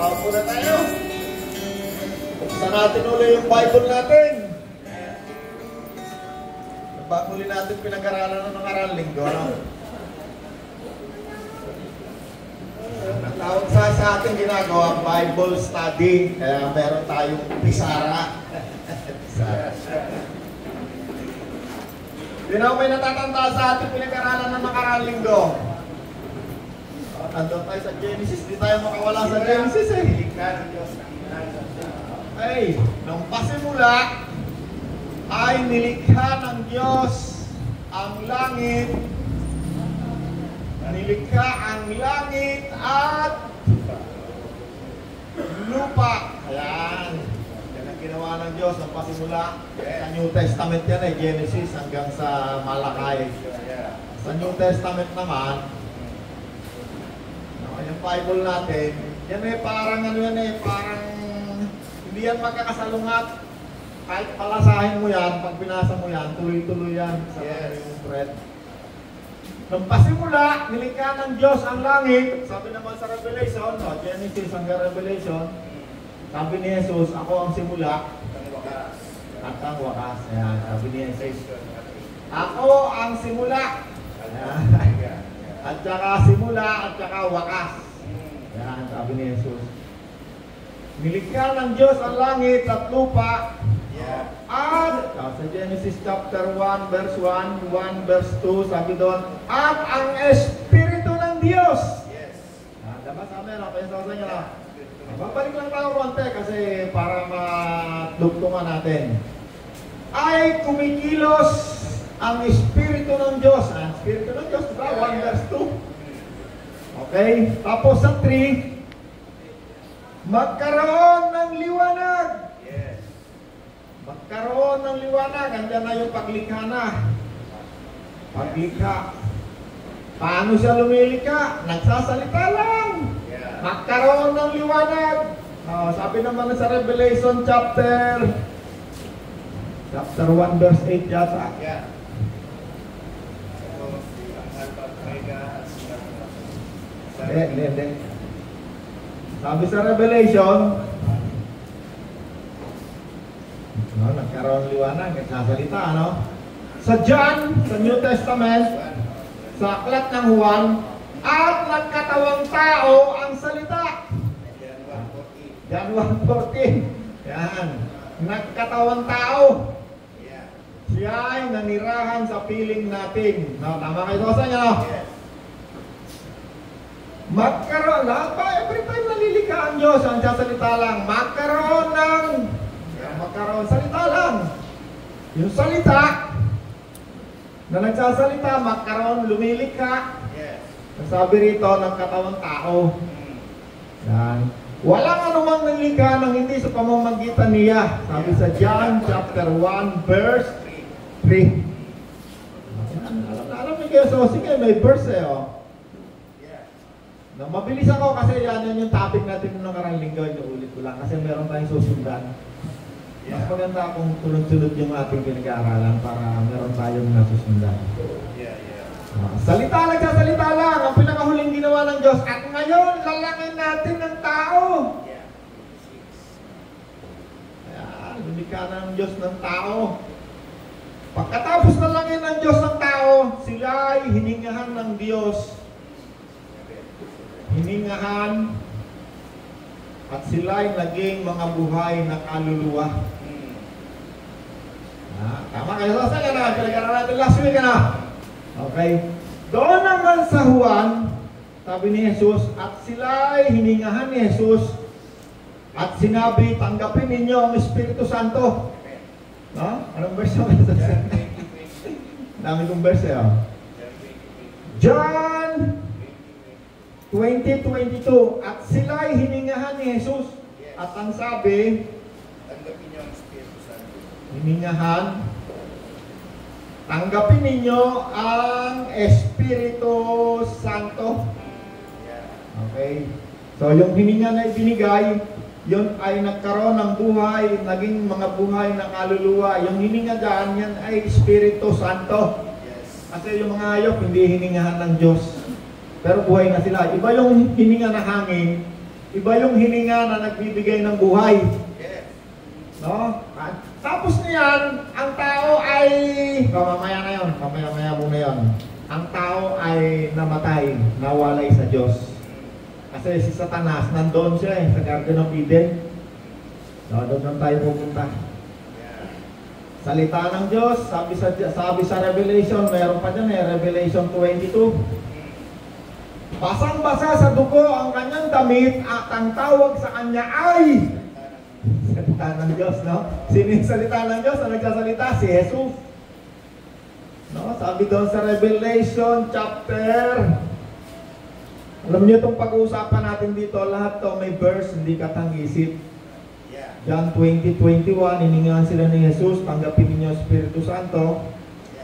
Makaupo na tayo. Buksan natin ulit yung Bible natin. Bago ulit natin pinag-aralan ng nakaraan linggo, ano? Ang tawag sa ating ginagawa, Bible study. Kaya meron tayong pisara. Di na may natatanda sa ating pinag-aralan ng nakaraan linggo. Nandun tayo sa Genesis. Di tayo makawala sa Genesis eh. Ay, nung pasimula ay nilikha ng Diyos ang langit. Nilikha ang langit at lupa. Ayan. Yan ang ginawa ng Diyos ng pasimula. Sa New Testament yan eh, Genesis hanggang sa Malakay. Sa New Testament naman, yung Bible natin, yan eh parang ano yan eh, parang hindi yan magkakasalungat. Kahit palasahin mo yan, pag binasa mo yan, tuloy-tuloy yan sa yung thread. Nung pasimula, nilikha ng Diyos ang langit. Sabi naman sa Revelation, no, Genesis hanggang Revelation, sabi ni Jesus, ako ang simula at ang wakas. Ayan, sabi ni Jesus, ako ang simula. Ayan. At saka simula at saka wakas. Yan, sabi ni Jesus. Nilikha ng Diyos ang langit at lupa. At sa Genesis chapter 1 verse 1, 1 verse 2, sabi doon, at ang Espiritu ng Diyos. Diba sabi na, pensa sa inyo na. Babalik lang tayo konti kasi para matugtungan natin. Ay kumikilos ang Espiritu ng Diyos. Ang Espiritu ng Diyos, diba? 1 verse 2. Okay? Tapos sa 3, magkaroon ng liwanag. Yes. Magkaroon ng liwanag. Andiyan na yung paglikha na. Paglikha. Paano siya lumilikha? Nagsasalita lang. Yeah. Magkaroon ng liwanag. Sabi naman sa Revelation chapter 1 verse 8 yata. Yeah. Hindi. Sabi sa Revelation, nagkaroon liwanag, nagsasalita, ano? Sa John, sa New Testament, sa aklat ng Juan, at nagkatawang tao ang salita. John 1:14. Yan. Nagkatawang tao. Siya ay nanirahan sa piling natin. No, tama kayo sa inyo, no? Magkaroon, lahat pa, every time nalilikha ang Diyos, ang sasalita lang, magkaroon salita lang. Yung salita, na nagsasalita, magkaroon, lumilikha. Sabi rito, nagkatawang tao. Yan. Walang anumang nilikha nang hindi sa pamamagitan niya. Sabi sa John chapter 1 verse 3. Alam niyo kayo, so sige, may verse eh, oh. Mabilis ako kasi yan yung topic natin nung nakarang linggo, inuulit ko lang kasi meron tayong susundan. Mas maganda kung tulad-tulad yung ating pinag-aaralan para meron tayong nasusundan. Salita lang, ang pinakahuling ginawa ng Diyos. At ngayon, lalangin natin ng tao. Ayan, lumikha ng Diyos ng tao. Pagkatapos nalangin ng Diyos ng tao, sila ay hiningahan ng Diyos. Hiningahan at sila'y naging mga buhay na kaluluwa. Tama kayo sa sala na, pinag-aralan natin last week na. Okay. Doon naman sa Juan, sabi ni Jesus, at sila'y hiningahan ni Jesus at sinabi, tanggapin ninyo ang Espiritu Santo. No? Anong verse naman sa dami kong verse, eh. John 20:22, at sila'y hiningahan ni Jesus. At ang sabi, tanggapin niyo ang Espiritu Santo. Hiningahan, tanggapin ninyo ang Espiritu Santo. Okay. So yung hininga na ibinigay, yun ay nagkaroon ng buhay, naging mga buhay na kaluluwa. Yung hininga dyan, yan ay Espiritu Santo. Kasi yung mga hayop, hindi hiningahan ng Diyos. Pero buhay na sila. Iba yung hininga na hangin, Iba yung hininga na nagbibigay ng buhay. Yes. No? Tapos niyan, ang tao ay, mamaya na yun, mamaya muna yun. Ang tao ay namatay, nawalay sa Diyos. Kasi si Satanas, nandoon siya sa Garden of Eden. No, doon lang tayo pupunta. Salita ng Diyos, sabi sa Revelation, mayroon pa dyan Revelation 22. Basang-basa sa dugo ang kanyang damit at ang tawag sa kanya ay salita ng Diyos, no? Sino yung salita ng Diyos? Ang nagsasalita? Si Jesus. No? Sabi doon sa Revelation chapter, alam niyo itong pag-uusapan natin dito, lahat to may verse, hindi katang-isip. John 20:21, hiningan sila ni Jesus, tanggapin ninyo Espiritu Santo.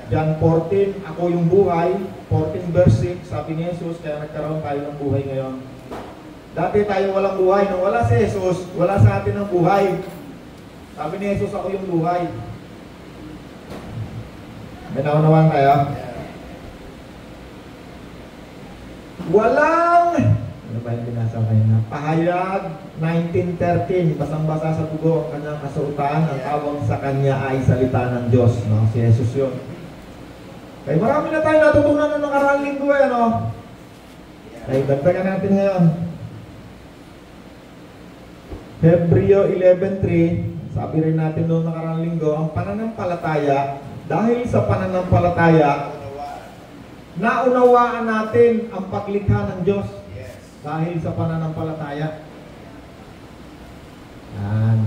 John 14, ako yung buhay. 14 verse 6, sabi ni Jesus, kaya nagkaroon tayo ng buhay ngayon. Dati tayo walang buhay. Nung wala si Jesus, wala sa atin ng buhay. Sabi ni Jesus, ako yung buhay. May naunawaan kayo? Walang, ano ba yung binasa kayo na? Pahayag 19:13, basang-basa sa dugo ang kanyang kasuotan, ang tawag sa kanya ay salita ng Diyos. No? Si Jesus yun. Kaya marami na tayo natutunan ng nakaraang linggo ano? Kaya dagdagan natin ngayon. Hebreo 11:3, sabi rin natin noong nakaraang linggo, ang pananampalataya, dahil sa pananampalataya, naunawaan natin ang paglikha ng Diyos. Dahil sa pananampalataya. Yan.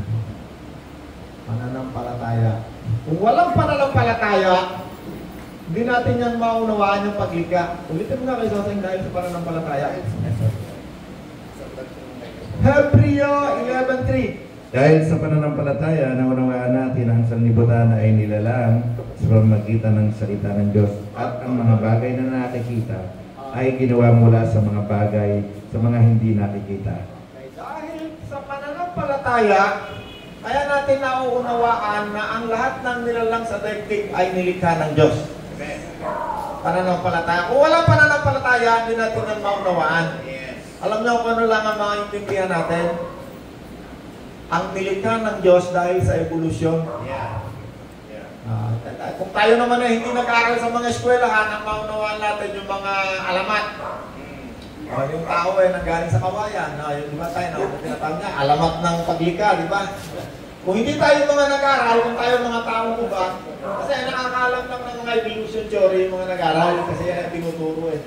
Pananampalataya. Kung walang pananampalataya, hindi natin yan maunawaan yung paglikha. Ulitin mo nga kayo sa dahil sa pananampalataya. Hebreo 11:3. Dahil sa pananampalataya, naunawaan natin ang sanlibutan ay nilalang sa pamamagitan ng salita ng Diyos at ang mga bagay na nakikita ay ginawa mula sa mga bagay sa mga hindi nakikita. Okay, dahil sa pananampalataya, kaya natin nauunawaan na ang lahat ng nilalang sa daigdig ay nilikha ng Diyos. Pananampalataya. Kung walang pananampalataya, hindi natin ang maunawaan. Alam niyo kung ano lang ang mga intindihan natin? Ang nilikha ng Diyos dahil sa evolusyon. Kung tayo naman ay hindi nag-aaral sa mga eskwelahan, ang maunawaan natin yung mga alamat. Yung tao ay nanggaling sa kawayan. Yung diba tayo, tinatawag niya, alamat ng paglikha, di ba? Kung hindi tayo mga nag-aaral, kung tayo mga tao ko ba, kasi nakakalam lang ng mga evolution theory yung mga nag-aaral, kasi yan ang tinuturo eh.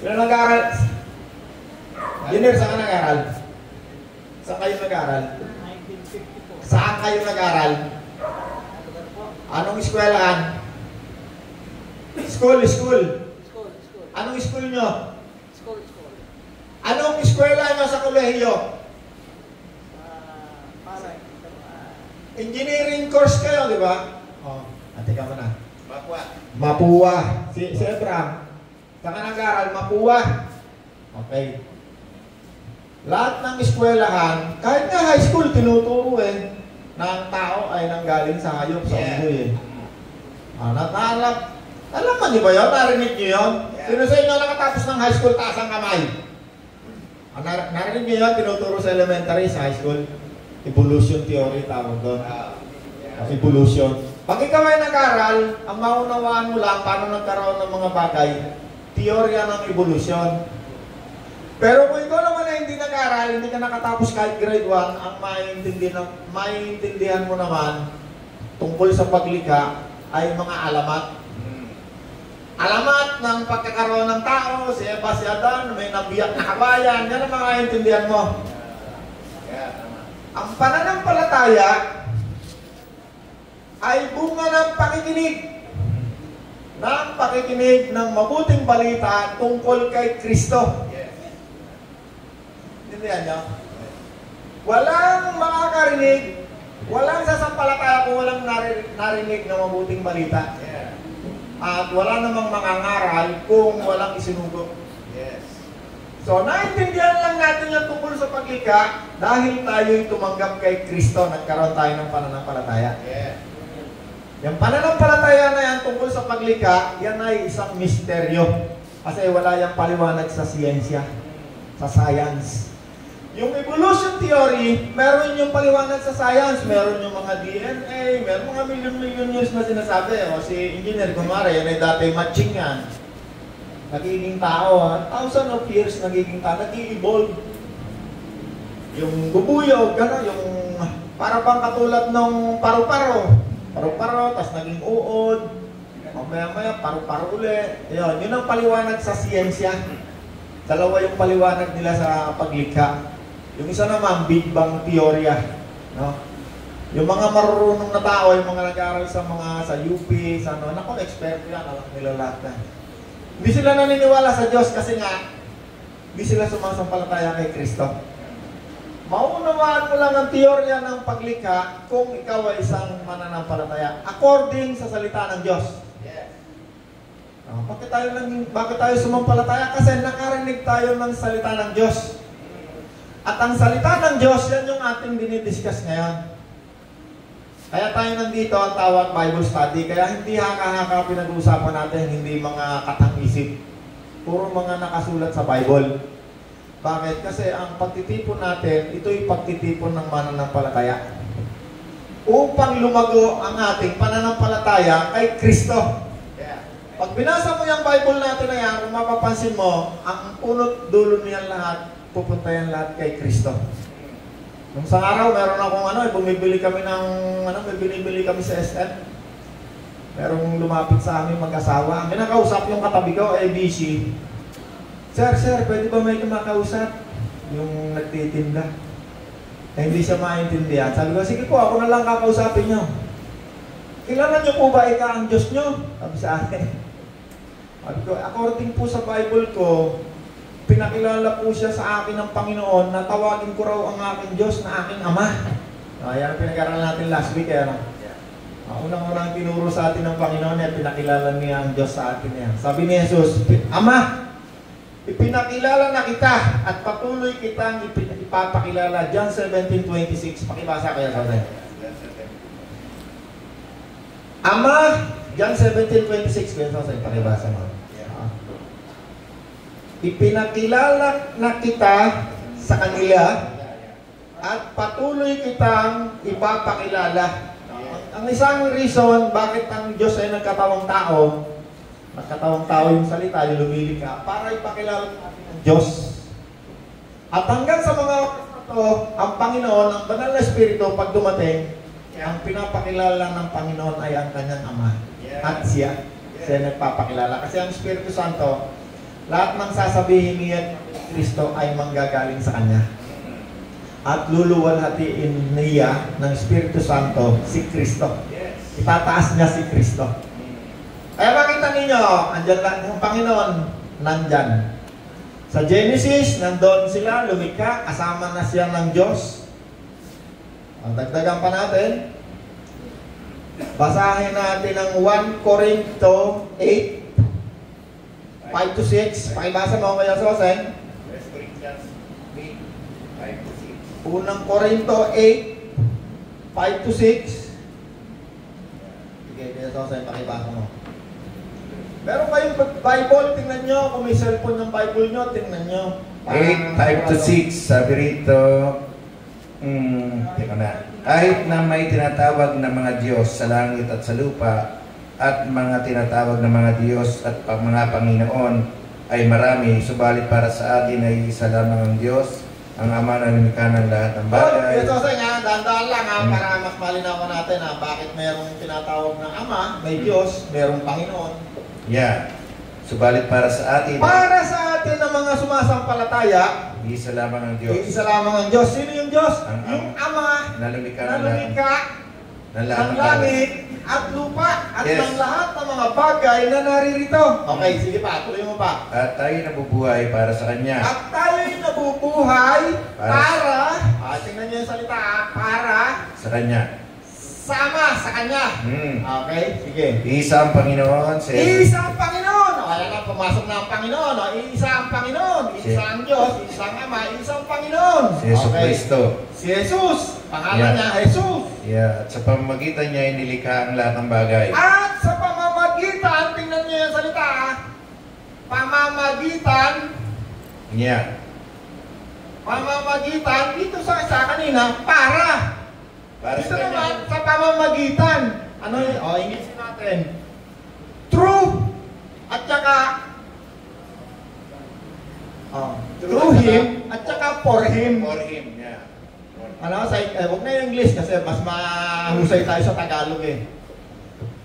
Sila nag-aaral. Junior, saan ka nag-aaral? Saan kayo nag-aaral? Saan kayo nag-aaral? Anong eskwelahan? School. Anong school nyo? Anong eskwela nyo sa kolehiyo? Engineering course kayo, di ba? Teka mo na. Mapua. Si Abraham. Saan ka nag-aaral? Mapua. Okay. Lahat ng eskwelahan, kahit nga high school, tinuturo na ang tao ay nanggaling sa hayop, sa unggoy alam mo niyo ba yun? Narinig niyo yun? Sino sa inyo nakatapos ng high school, taas ang kamay? Narinig niyo yun? Tinuturo sa elementary, sa high school. Evolution theory, tawag doon. Evolution. Pag ikaw ay nag-aral, ang maunawaan mo lang paano nagkaroon ng mga bagay, teorya ng evolution. Pero kung ikaw naman ay hindi nag-aral, hindi ka nakatapos kahit grade 1, ang maintindihan mo naman tungkol sa paglikha ay mga alamat. Alamat ng pagkakaroon ng tao, si Eva, si Adan, may nabiyak na kabayan, yan ang mga intindihan mo. Ang pananampalataya ay bunga ng pakikinig ng mabuting balita tungkol kay Kristo. Intindihan niyo? Walang makakarinig, walang sasampalataya kung walang narinig ng mabuting balita. At wala namang mangangaral kung walang isinugo. So, naintindihan lang natin yung tungkol sa paglikha dahil tayo'y tumanggap kay Kristo, nagkaroon tayo ng pananampalataya. Yung pananampalataya na yan tungkol sa paglikha, yan ay isang misteryo. Kasi wala yung paliwanag sa siyensya, sa science. Yung evolution theory, meron yung paliwanag sa science, meron yung mga DNA, meron mga million years na sinasabi. O si engineer, kumare, yan ay dati matching yan. Nagiging tao, 1,000 of years nagiging tao, nag-i-evolve. Yung bubuyog, gano'n, yung para bang katulad ng paru-paro. Paru-paro, tas naging uod. Maya-maya, paru-paro ulit. Yun ang paliwanag sa siyensya. Dalawa yung paliwanag nila sa paglikha. Yung isa naman, Big Bang Theory. No? Yung mga marurunong na tao, yung mga nag-aaral sa UP, sa ano, naku, eksperto yan, alam nila lahat na. Hindi sila naniniwala sa Diyos kasi nga, hindi sila sumasampalataya kay Kristo. Maunawaan mo lang ang teorya ng paglikha kung ikaw ay isang mananampalataya according sa salita ng Diyos. Yes. Bakit tayo sumampalataya? Kasi nakarinig tayo ng salita ng Diyos. At ang salita ng Diyos, yan yung ating dinidiscuss ngayon. Kaya tayo nandito ang tawag Bible Study. Kaya hindi haka-haka pinag-uusapan natin, hindi mga katang-isip. Puro mga nakasulat sa Bible. Bakit? Kasi ang pagtitipon natin, ito'y pagtitipon ng mananampalataya. Upang lumago ang ating pananampalataya kay Kristo. Pag binasa mo yung Bible natin na yan, kung mapapansin mo, ang punot dulo niyan lahat, pupunta yan lahat kay Kristo. Nung sa araw, meron akong bumibili kami may binibili kami sa SM. Merong lumapit sa amin mag-asawa. Ang kinakausap yung katabi ko, ABC. Sir, pwede ba may kumakausap? Yung nagtitinda. Hindi siya maintindihan. Sabi ko, sige po, ako na lang kakausapin nyo. Kilala nyo po ba ang Diyos nyo? Sabi sa akin. Sabi ko, according po sa Bible ko, pinakilala po siya sa akin ng Panginoon na tawagin ko raw ang aking Diyos na aking Ama. Yan ang pinag-aralan natin last week. Unang-unang tinuro sa atin ng Panginoon at pinakilala niya ang Diyos sa atin. Sabi ni Jesus, Ama, ipinakilala na kita at patuloy kitang ipapakilala. John 17:26. Pakibasa kaya sa atin. Ama, John 17:26. Kaya sa atin, pakibasa mo. Ipinakilala na kita sa kanila at patuloy kitang ipapakilala. Ang isang reason bakit ang Diyos ay nagkatawang tao yung salita, yung lumilikha, para ipakilala natin ang Diyos. At hanggang sa mga ito, ang Panginoon, ang Banal na Espiritu, pag dumating, ang pinapakilala ng Panginoon ay ang kanyang Ama. At siya nagpapakilala. Kasi ang Espiritu Santo, lahat ng sasabihin niya Kristo ay manggagaling sa Kanya. At luluwalhatiin niya ng Espiritu Santo si Kristo. Itataas niya si Kristo. Kaya makita ninyo, andyan lang yung Panginoon, nandyan. Sa Genesis, nandun sila, lumikha, kasama na siya ng Diyos. Ang dagdagan pa natin, basahin natin ang 1 Corinto 8, 5-6. Pakibasa mo kaya sa Osen. 1 Corinto 8, 5-6. Sige, kaya sa Osen, pakibasa mo. Meron kayong Bible, tingnan nyo. Kung may cellphone ng Bible nyo, tingnan nyo. 8, 5-6. Sabi rito, teka na. Kahit na may tinatawag na mga Diyos sa langit at sa lupa, at mga tinatawag na mga Diyos at mga Panginoon ay marami, subalit para sa atin ay isa lamang ang Diyos, ang Ama na lumikha ng lahat ng bagay. Ito sa nga, dahan-dahan lang para mas malinaw natin bakit mayroong tinatawag na Ama, may Diyos, mayroong Panginoon. Subalit para sa atin, ng mga sumasampalataya, isa lamang ang Diyos. Isa lamang ang Diyos. Sino yung Diyos? Yung Ama na lumikha ng langit at lupa at ng lahat ng mga bagay na naririto. Okay, sige pa, tuloy mo pa. At tayo nabubuhay para sa Kanya. At tayo'y nabubuhay para tingnan niyo yung salita, para sa Kanya. Sama sa Kanya. Okay, sige. Isa ang Panginoon. Isa ang Panginoon. Kaya na, pumasok na ang Panginoon. Isa ang Panginoon. Isa ang Diyos. Isa ang Ama. Isa ang Panginoon. Si Jesus Kristo. Si Jesus. Pangalan niya, Jesus. At sa pamamagitan niya, nilikha ang lahat ng bagay. At sa pamamagitan, tingnan niyo yung salita, pamamagitan niya. Pamamagitan, dito sa kanina, para. Dito sa naman, sa pamamagitan. Ano yun? O, Inglesin natin. Through, at saka, through him, at saka for him. For him, yeah. Ano, huwag na yung English kasi mas mahusay tayo sa Tagalog eh.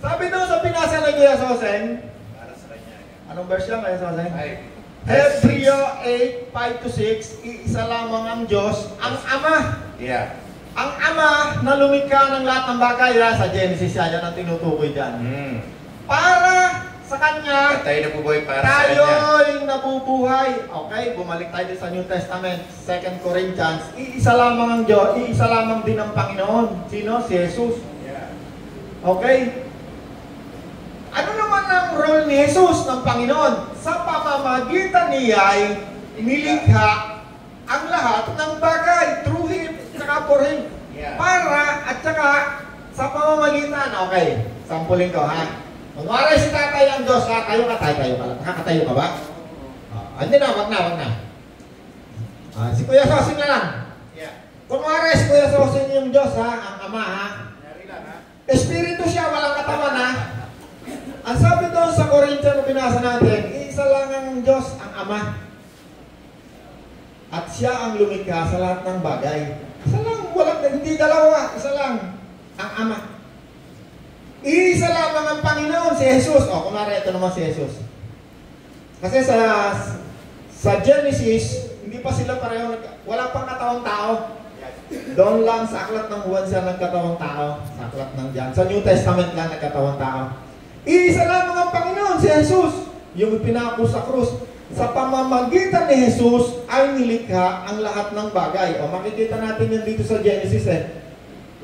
Sabi doon sa pinasa na Kuya Sosen, Para sa kanya. anong verse yan Kuya Sosen? Ay. Hebreo 8:5-6, iisa lamang ang Diyos, ang Ama. Yeah. Ang Ama na lumikha ng lahat ng bagay, sa Genesis yan ang tinutukoy dyan. Para sa Kanya, Tayo nabubuhay para sa kanya. tayo'y nabubuhay. Okay, bumalik tayo din sa New Testament, 2 Corinthians. Iisa lamang ang Diyos, iisa lamang din ang Panginoon. Sino? Si Jesus. Yeah. Okay? Ano naman ang role ni Jesus ng Panginoon? Sa pamamagitan niya ay nilikha ang lahat ng bagay through Him, saka for Him. Yeah. Para at saka sa pamamagitan. Okay, sampulin ko ha. Kunwari si tatay ang Diyos, tayo ka lang. Nakakatayo ka ba? Hindi na, wag na. Si Kuya Sosing na lang. Yeah. Kunwari si Kuya Sosing yung Diyos ha, ang Ama ha. Nari lang ha. Espiritu siya, walang katawan ha. Ang sabi doon sa Corinthians na binasa natin, isa lang ang Diyos, ang Ama. At siya ang lumikha sa lahat ng bagay. Isa lang, hindi dalawa, isa lang, ang Ama. Isa lamang ang Panginoon, si Jesus. Kunwari, ito naman si Jesus. Kasi sa Genesis, hindi pa sila pareho, wala pang katawang tao. Doon lang sa aklat ng Juan siya nagkatawang tao. Sa aklat ng John. Sa New Testament lang nagkatawang tao. Isa lamang ang Panginoon, si Jesus. Yung pinako sa krus. Sa pamamagitan ni Jesus ay nilikha ang lahat ng bagay. Makikita natin yan dito sa Genesis eh.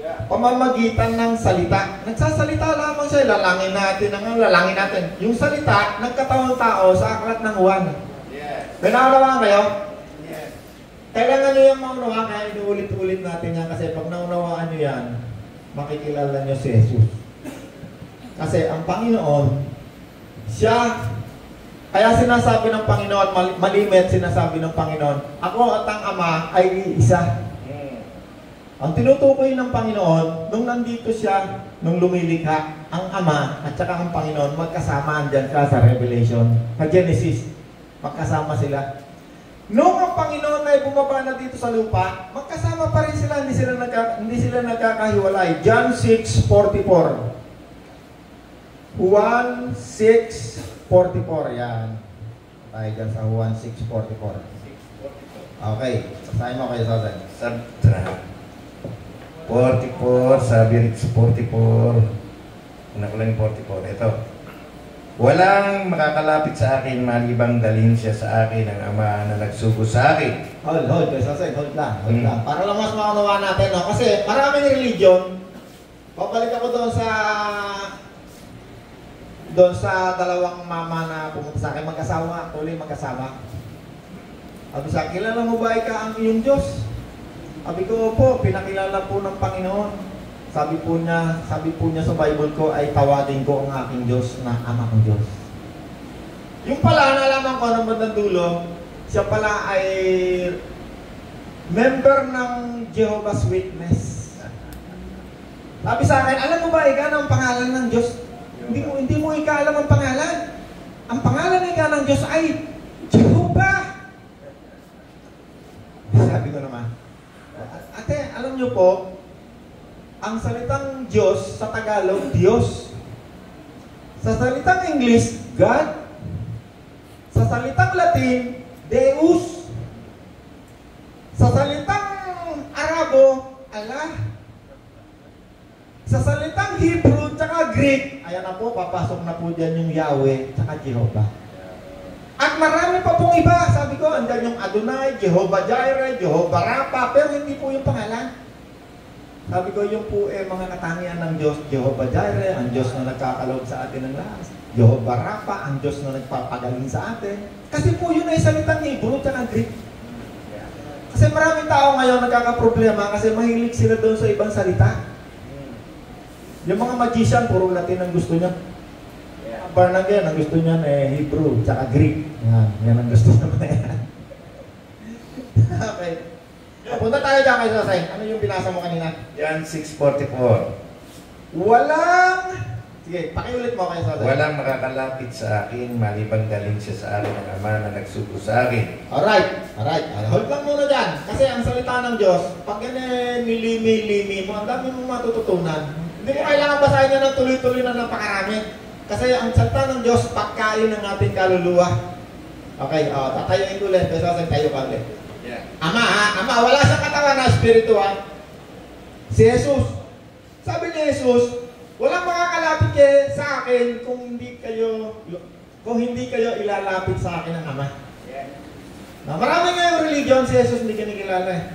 Pamamagitan ng salita. Nagsasalita lamang siya. Lalangin natin. Yung salita, nagkatawang tao sa aklat ng Juan. May naunawaan kayo? Kailangan nyo yung maunawaan, kaya inuulit-ulit natin yan. Kasi pag naunawaan nyo yan, makikilala nyo si Jesus. Kasi ang Panginoon, siya, kaya sinasabi ng Panginoon, malimit sinasabi ng Panginoon, ako at ang Ama ay iisa. Ang tinutukoy ng Panginoon, nung nandito siya, nung lumilikha, ang Ama at saka ang Panginoon, magkasama andyan ka sa Revelation, sa Genesis, magkasama sila. Nung ang Panginoon ay bumaba na dito sa lupa, magkasama pa rin sila, hindi sila nagkakahiwalay. John 6:44. Juan 6:44, yan. Tayo dyan sa Juan 6:44. Okay, basahin mo kayo sa atin. Sabtra. 44, sabi rin sa 44. Una ko lang 44. Ito. Walang makakalapit sa akin malibang dalhin siya sa akin ang Ama na nagsugo sa akin. Hold, hold lang. Para lang mas makaunawaan natin, no? Kasi maraming religion, babalik ako doon sa dalawang mama na pumunta sa akin, magkasama, tuloy magkasama. Sabi sa akin, kilala mo ba ikaw ang iyong Diyos? Sabi ko po, pinakilala po ng Panginoon. Sabi po niya sa Bible ko ay tawagin ko ang aking Diyos na Ama kong Diyos. Yung pala, nalaman ko ng bandang dulo, siya pala ay member ng Jehovah's Witness. Sabi sa akin, alam mo ba ikaw ang pangalan ng Diyos? Hindi mo ikaw alam ang pangalan. Ang pangalan ikaw ng Diyos ay Jehovah. Sabi ko naman, ate, alam niyo po, ang salitang Diyos sa Tagalog, Diyos. Sa salitang English, God. Sa salitang Latin, Deus. Sa salitang Arabo, Allah. Sa salitang Hebrew, tsaka Greek, ayan na po, papasok na po dyan yung Yahweh, tsaka Jehovah. At marami pa pong iba, sabi ko, andyan yung Adonai, Jehovah Jireh, Jehovah Rapha, pero hindi po yung pangalan. Sabi ko, yung po mga katangian ng Diyos, Jehovah Jireh, ang Diyos na nagkakaloob sa atin ng lahat. Jehovah Rapha, ang Diyos na nagpapagaling sa atin. Kasi po yun ay salitang Hebrew at Greek. Kasi maraming tao ngayon nagkakaproblema kasi mahilig sila doon sa ibang salita. Yung mga magician, puro Latin ang gusto niya. Barnagan, ang gusto niya Hebrew, tsaka Greek. Yan ang gusto niya. Okay. Punta tayo dyan kay Jose. Ano yung binasa mo kanina? John 6:44. Sige, pakiulit mo kay Jose. Walang makakalapit sa akin, maliban galing siya sa akin ng Ama na nagsugo sa akin. Alright. Hold lang muna dyan. Kasi ang salita ng Diyos, pag ganyan nilimi mo, ang dami mong matututunan. Hindi mo kailangan basahin niya ng tuloy-tuloy na napakarami. Kasi ang salita ng Diyos, pagkain ng ating kaluluwa. Okay, tatayuin ko ulit. Kasi tayo ka ulit. Yeah. Ama, wala siyang katawan na espiritual. Si Jesus. Sabi ni Jesus, walang makakalapit sa akin kung hindi kayo ilalapit sa akin ng Ama. Marami ngayong religion, si Jesus hindi kinikilala eh.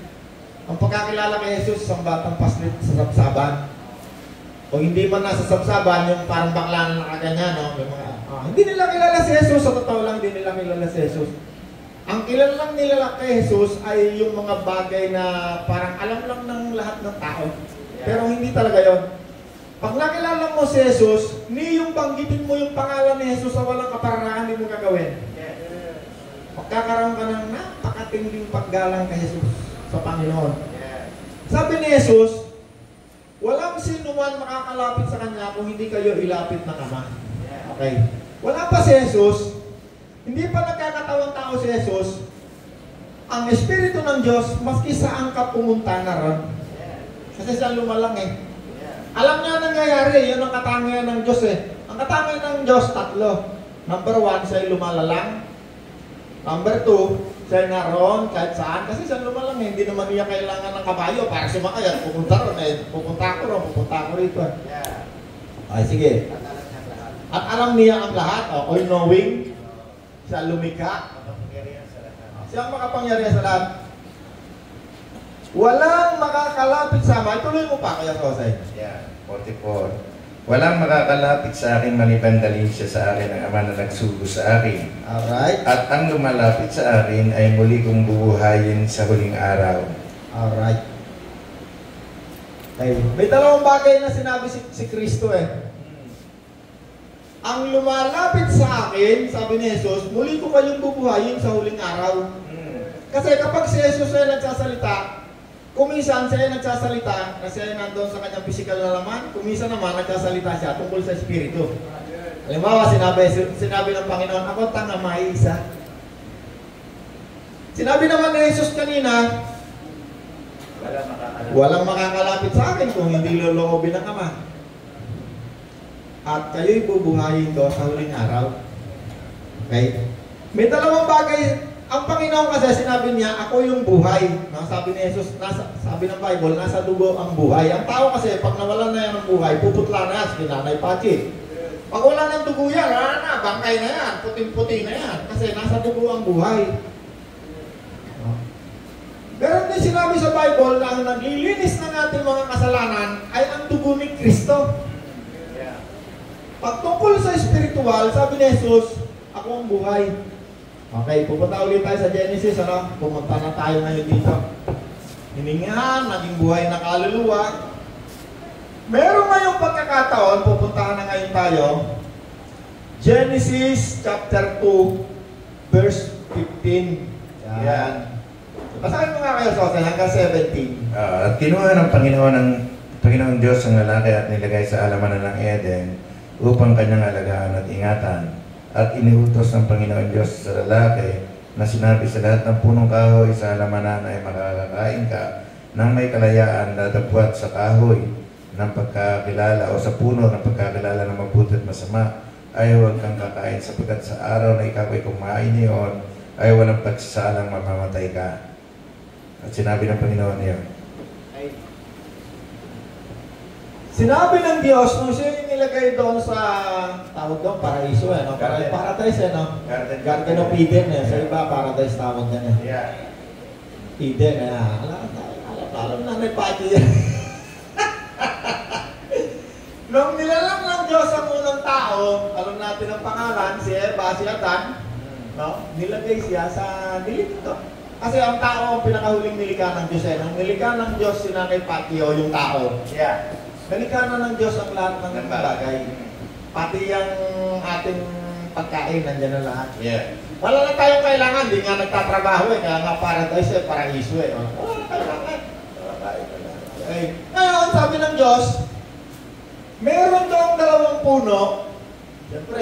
Ang pagkakilala kay Jesus, isang batang paslit sa sabsaban. O hindi man nasa sabsaban, yung parang bakla na nakaganyan, no? Yung mga, hindi nila kilala si Jesus, sa totoo lang hindi nila kilala si Jesus. Ang kilala lang nila kay Jesus ay yung mga bagay na parang alam lang ng lahat ng tao. Pero hindi talaga yon. Pag nakilala mo si Jesus, ni yung banggitin mo yung pangalan ni Jesus sa walang kaparanahan, hindi mo gagawin. Magkakaroon ka ng napakatinding paggalang kay Jesus sa Panginoon. Sabi ni Jesus, walang sino man makakalapit sa Kanya kung hindi kayo ilapit ng Ama. Okay. Wala pa si Jesus, hindi pa nagkakatawang tao si Jesus, ang Espiritu ng Diyos, maski saan ka pumunta na ron. Kasi siya lumalang eh. Alam niya nangyayari, yun ang katangian ng Diyos eh. Ang katangian ng Diyos, tatlo. Number 1, siya lumalalang. Number 2, siya naroon kahit saan. Kasi siya lumalang eh. Hindi naman niya kailangan ng kabayo para sumakay at pupunta ron eh. Pupunta ako rito eh. Ay, sige. At alam niya ang lahat. All knowing. Siya lumika. Siya ang makapangyarihan sa lahat. Walang makakalapit sa Ama. Ituloy mo pa kaya Jose. 44. Walang makakalapit sa akin maliban dalhin siya sa akin ng Ama na nagsugo sa akin. Alright. At ang lumalapit sa akin ay muli kong bubuhayin sa huling araw. Alright. Okay. May dalawang bagay na sinabi si Kristo eh. Ang lumalapit sa akin, sabi ni Jesus, muli ko kayong bubuhayin sa huling araw. Kasi kapag si Jesus ay nagsasalita, kuminsan siya ay nagsasalita kasi ay nandun sa kanyang physical na laman, kuminsan naman nagsasalita siya tungkol sa Espiritu. Halimbawa, sinabi ng Panginoon, ako tanga maisa. Sinabi naman ni Jesus kanina, walang makakalapit sa akin kung hindi loloobin ng Ama. At kayo'y bubuhayin ko sa huling araw. Okay? May dalawang bagay. Ang Panginoon kasi sinabi niya, ako yung buhay. No? Sabi ni Jesus, sabi ng Bible, nasa dugo ang buhay. Ang tao kasi, pag nawalan na yan ng buhay, puputla na yan, si Nanay Pachi. Pag wala ng dugo yan, wala na, bangkay na yan, puting-puti na yan. Kasi nasa dugo ang buhay. No? Meron din sinabi sa Bible na ang naglilinis ng ating mga kasalanan ay ang dugo ni Kristo. Pag tungkol sa spiritual, sabi ni Jesus, ako ang buhay. Okay, pupunta ulit tayo sa Genesis, ano? Pumunta na tayo ngayon dito. Hiningahan, naging buhay na kaluluwa. Meron ngayong pagkakataon, pupuntahan na ngayon tayo. Genesis chapter 2, verse 15. Yan. Basahin mo nga kayo, Jose, hanggang 17. At kinuha ng Panginoon Diyos ang lalaki at nilagay sa alamanan ng Eden upang kanyang alagaan at ingatan. At iniutos ng Panginoon Diyos sa lalaki na sinabi sa lahat ng punong kahoy sa halamanan ay makakakain ka nang may kalayaan dadagwat sa kahoy ng pagkakilala o sa puno ng pagkakilala ng mabuti at masama ay huwag kang kakain sapagkat sa araw na ikaw ay kumain niyon ay walang pagsasalang mamamatay ka. At sinabi ng Panginoon niya. Sinabi ng Diyos, nung siya yung nilagay doon sa, tawag doon, paraiso eh, no? Paradise eh, no? Garden of Eden eh. Sa iba, paradise tawag yan eh. Yeah. Eden eh. Alam na may pati yan. Nung nilalang ng Diyos ang unang tao, alam natin ang pangalan, si Eva, si Adan, no? Nilagay siya sa nilikto. Kasi ang tao ang pinakahuling nilikha ng Diyos eh. Nung nilikha ng Diyos, sinakay pati o yung tao. Yeah. Nalikha na ng Diyos ang lahat ng bagay. Pati yung ating pagkain, nandiyan na lahat. Yeah. Wala na tayong kailangan, di nga nagtatrabaho eh. Kaya nga paradise eh, paraiso eh. Wala na kailangan. Okay. Ngayon, sabi ng Diyos, meron daw dalawang puno. Siyempre,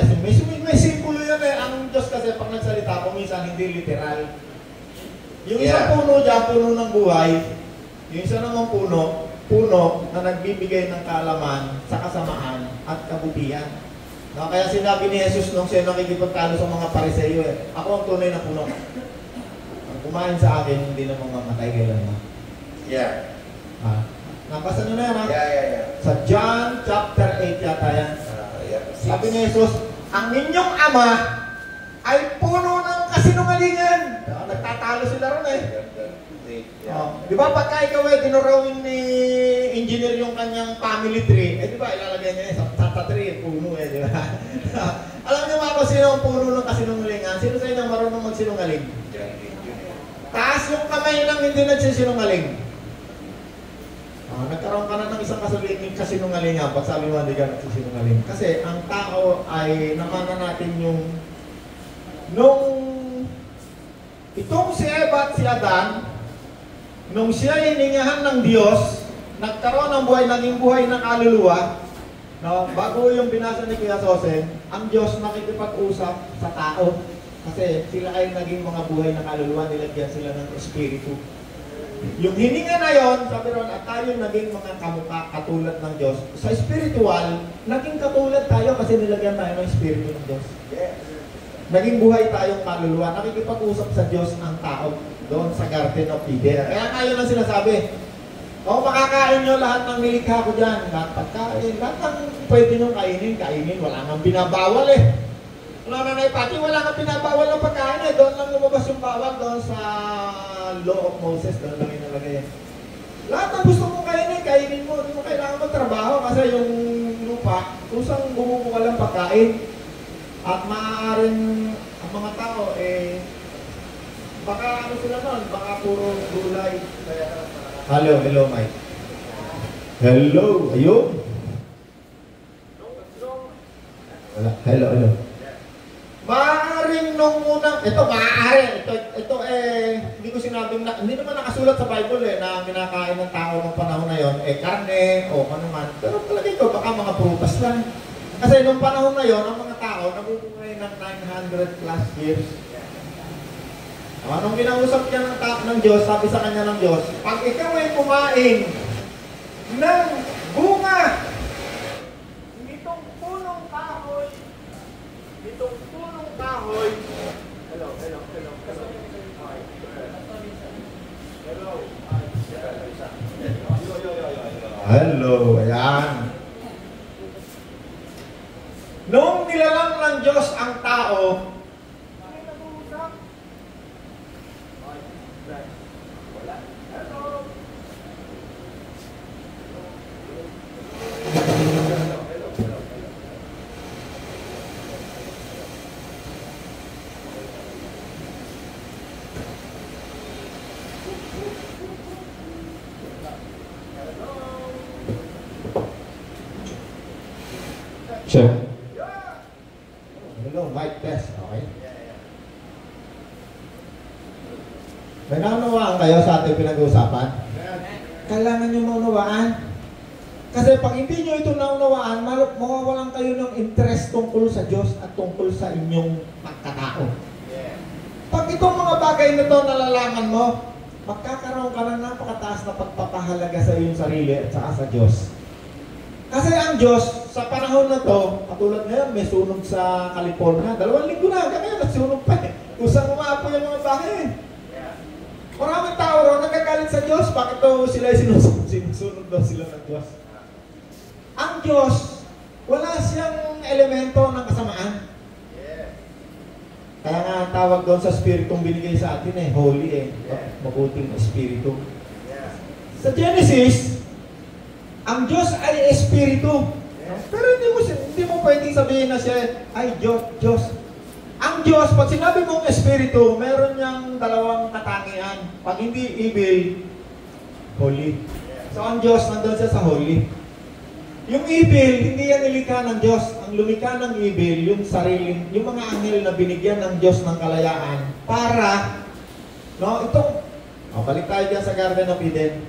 may simbolo yan eh. Ang Diyos kasi pag nagsalita, kuminsan hindi literal. Yung isang puno dyan, puno ng buhay. Yung isa namang puno na nagbibigay ng kaalaman sa kasamaan at kabutihan. No, kaya sinabi ni Jesus nung siya nakikipagtalo sa mga Pariseo ako ang tunay na puno. Ang kumain sa akin, hindi na mamamatay kailanman. Yeah. Nabasa nyo na yan, ha? Yeah. Sa John chapter 8 yata yan. Sabi ni Jesus, ang inyong ama ay puno ng kasinungalingan. Nagtatalo sila ron eh. Di ba pagka ikaw dinurawin ni engineer yung kanyang family tree, di ba ilalagay niya sa tree, puno di ba? Alam niyo ba kung sino ang puno ng kasinungalingan? Sino sa inyo marunong magsinungaling? Taas yung kamay ng hindi nagsisinungaling. Nagkaroon ka na ng isang kasinungalingan pag sabi mo hindi ka nagsisinungaling. Kasi ang tao ay namana natin yung nung itong si Eva at si Adan, nung siya hiningahan ng Diyos, nagkaroon ng buhay, naging buhay ng kaluluwa, no? Bago yung binasa ni Kuya Sosen, ang Diyos nakikipag-usap sa tao. Kasi sila ay naging mga buhay ng kaluluwa, nilagyan sila ng espiritu. Yung hininga na yon, sabi ron, at tayo naging mga kamukha katulad ng Diyos. Sa spiritual, naging katulad tayo kasi nilagyan tayo ng espiritu ng Diyos. Naging buhay tayong kaluluwa, nakikipag-usap sa Diyos ang tao doon sa Garden of Eden. Kaya ngayon ang sinasabi, makakain nyo lahat ng nilikha ko dyan, lahat pagkain, lahat ng pwede nyo kainin, wala nang binabawal eh. Wala na Pati, wala nang binabawal ng pagkain eh, doon lang lumabas yung bawal doon sa Law of Moses, doon lang inalagay. Lahat ng gusto mong kainin mo, hindi mo kailangan magtrabaho kasi yung lupa, kusang bumubuka lang pagkain. At maaaring ang mga tao baka ano sila nun, baka puro gulay. Hello Mike. Hello, ayun. Wala, hello. Maaaring nung unang, ito hindi ko sinabing hindi naman nakasulat sa Bible na kinakain ng tao ng panahon na yon, karne o ano man. Pero talaga ito, baka mga prutas lang. Kasi nung panahon na yon, ang mga tao nabubuhay ng 900 plus years. Nung kinausap niya ng Diyos, sabi sa kanya ng Diyos, pag ikaw ay kumain ng bunga nitong punong kahoy, hello, ayan. Noong nilalang ng Diyos ang tao, Check. Hello, mic test, okay? May naunawaan kayo sa ating pinag-uusapan? Kailangan nyo maunawaan. Kasi pag hindi nyo ito naunawaan, mawawalan kayo ng interest tungkol sa Diyos at tungkol sa inyong pagkatao. Pag itong mga bagay na ito nalalaman mo, magkakaroon ka ng napakataas na pagpapahalaga sa iyong sarili at saka sa Diyos. Kasi ang Diyos, sa panahon na to, katulad ngayon, may sunog sa California. 2 linggo na, hanggang ngayon, nagsunog pa eh. Kusang umapo yung mga bahay. Maraming tao ron, nagagalit sa Diyos. Bakit daw sila sinusunog daw sila ng Diyos? Ang Diyos, wala siyang elemento ng kasamaan. Kaya nga ang tawag doon sa Spiritong binigay sa atin holy mabuting Espiritu. Sa Genesis, ang Diyos ay Espiritu. Pero hindi mo pwedeng sabihin na siya ay Diyos. Ang Diyos, pag sinabi mong Espiritu, meron niyang dalawang katangian. Pag hindi evil, holy. So ang Diyos, nandun siya sa holy. Yung evil, hindi yan nilikha ng Diyos. Ang lumikha ng evil, yung sariling, yung mga anghel na binigyan ng Diyos ng kalayaan para, O, balik tayo dyan sa Garden of Eden.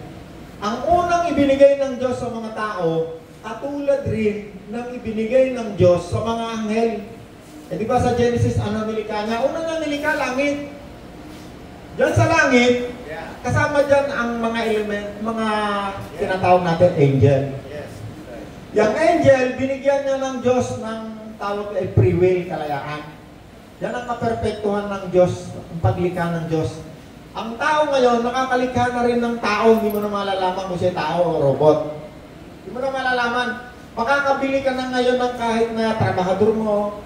Ang unang ibinigay ng Diyos sa mga tao, katulad rin ng ibinigay ng Diyos sa mga anghel. Eh di ba sa Genesis, ano nilikha niya? Una niya nilikha langit. Diyan sa langit, kasama dyan ang mga element, mga tinatawag natin angel. Yung angel, binigyan niya ng Diyos ng tawag ay free will, kalayaan. Yan ang kaperpektuhan ng Diyos, ang paglikha ng Diyos. Ang tao ngayon, nakakalikha na rin ng tao, hindi mo na malalaman kung siya tao o robot. Hindi mo na malalaman. Makakabili ka na ngayon ng kahit na trabahador mo,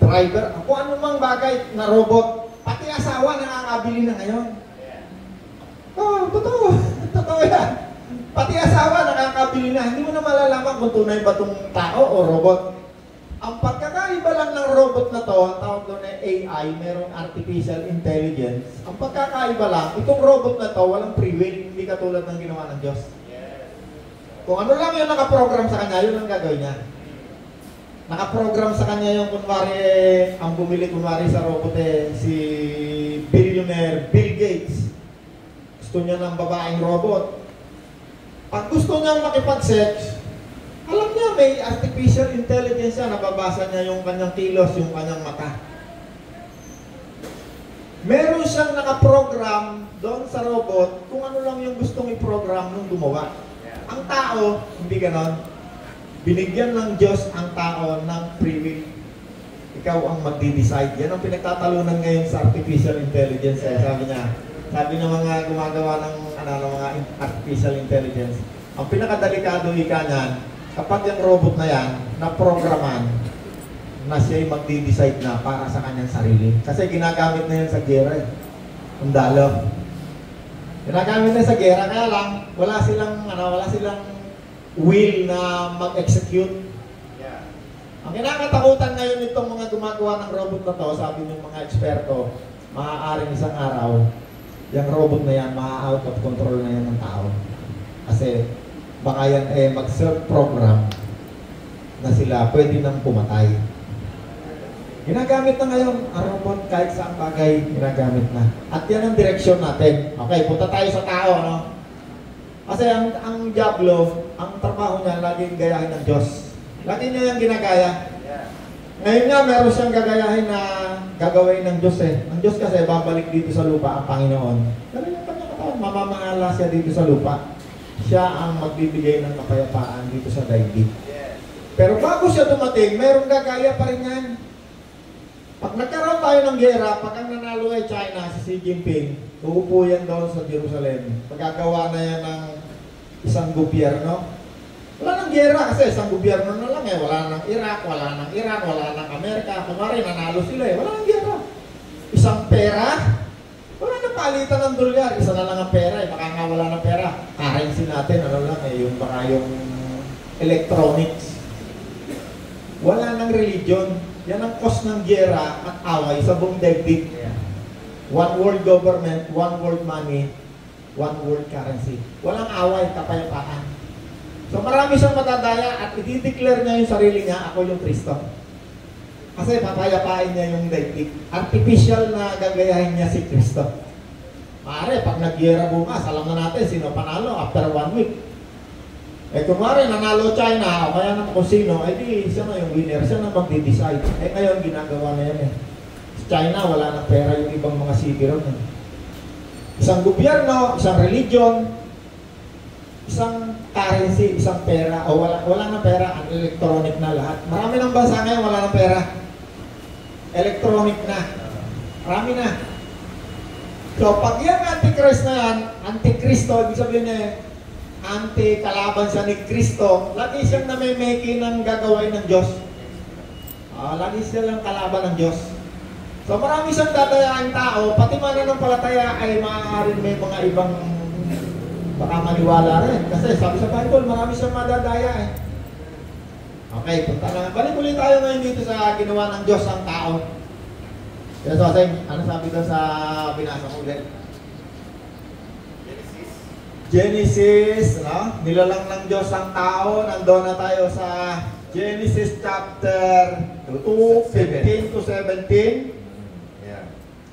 driver, kung ano mang bagay na robot. Pati asawa nakakabili na ngayon. Oh, totoo. Totoo yan. Pati asawa nakakabili na. Hindi mo na malalaman kung tunay ba itong tao o robot. Ang pagkakaiba lang ng robot na to, ang tawag doon ay AI, merong artificial intelligence. Ang pagkakaiba lang, itong robot na to, walang free will, hindi katulad ng ginawa ng Diyos. Kung ano lang yung nakaprogram sa kanya, yun ang gagawin niya. Nakaprogram sa kanya yung kunwari, ang bumili kunwari sa robot si billionaire Bill Gates. Gusto niya ng babaeng robot. Pag gusto niyang makipag-sex, alam niya may artificial intelligence siya, nababasa niya yung kanyang kilos, yung kanyang mata. Meron siyang nakaprogram doon sa robot kung ano lang yung gustong i-program nung gumawa. Ang tao, hindi ganon. Binigyan ng Diyos ang tao ng free will. Ikaw ang magdi-decide. Yan ang pinagtatalunan ngayon sa artificial intelligence. Sabi ng mga gumagawa ng mga artificial intelligence, ang pinakadelikado ika niyan, kapag yung robot na yan, na-programan, na siya'y magdi-decide na para sa kanyang sarili. Kasi ginagamit na yan sa gera eh. Ang dalo. Ginagamit na sa gera, kaya lang, wala silang will na mag-execute. Ang kinakatakutan ngayon itong mga gumagawa ng robot na to, sabi ng mga eksperto, maaaring isang araw, yung robot na yan, ma-out of control na yan ng tao. Kasi, baka yan mag-self-program na sila pwede nang pumatay. Ginagamit na ngayon ang robot kahit saan bagay, ginagamit na. At yan ang direksyon natin. Okay, punta tayo sa tao, ano? Kasi ang Diablo, ang trabaho niya, laging gayahin ng Diyos. Lagi niya yung ginagaya. Ngayon nga, meron siyang gagayahin na gagawin ng Diyos eh. Ang Diyos kasi, babalik dito sa lupa, ang Panginoon. Pero yung kanyang katawan, mamamahala siya dito sa lupa. Siya ang magbibigay ng kapayapaan dito sa daigdig. Pero bago siya dumating, merong gagaya pa rin yan. Pag nagkaroon tayo ng gera, pag ang nanalo ay China, si Xi Jinping, uupo yan doon sa Jerusalem. Pagkagawa na yan ng isang gobyerno. Wala nang gera kasi isang gobyerno na lang eh. Wala nang Iraq, wala nang Iran, wala nang Amerika. Kunwari, nanalo sila eh. Wala nang gera. Isang pera, wala nang palitan ng dolyar. Isa na lang ang pera eh. Baka nga wala nang pera. Currency natin, ano lang eh. Yung baka yung electronics. Wala nang religion. Yan ang cause ng gera at away sa buong daigdig. One world government, one world money, one world currency. Walang away, kapayapaan. So marami siyang matadaya at i-declare niya yung sarili niya, ako yung Kristo. Kasi papayapain niya yung daigdig. Artificial na gagayahin niya si Kristo. Maaari, pag nag-gera bukas, alam na natin sino panalo after 1 week. Eh kunwari, nanalo China, o kaya naman kung sino, eh di siya na yung winner, siya na magdi-decide. Eh ngayon, ginagawa na yan eh. Sa China, wala nang pera yung ibang mga city ron eh. Isang gobyerno, isang religion, isang currency, isang pera, o wala nang pera, ang electronic na lahat. Marami ng bansa ngayon, wala nang pera. Electronic na. Marami na. So, pag yung Antichrist na yan, Antikristo, ibig sabihin niya eh, anti-kalaban siya ni Kristo, lagi siyang namimiki ng gagawin ng Diyos. Lagi silang kalaban ng Diyos. So marami siyang dadayain tao, pati mananampalataya ay maaaring may mga ibang baka maniwala rin. Kasi sabi sa Bible, marami siyang madadaya eh. Okay, punta na. Balik ulit tayo ngayon dito sa ginawa ng Diyos ang tao. Kaya so, ano sabi doon sa binasa ko ulit? Genesis, no? Nilalang ng Diyos ang tao. Nandoon na tayo sa Genesis chapter 2, 15 to 17.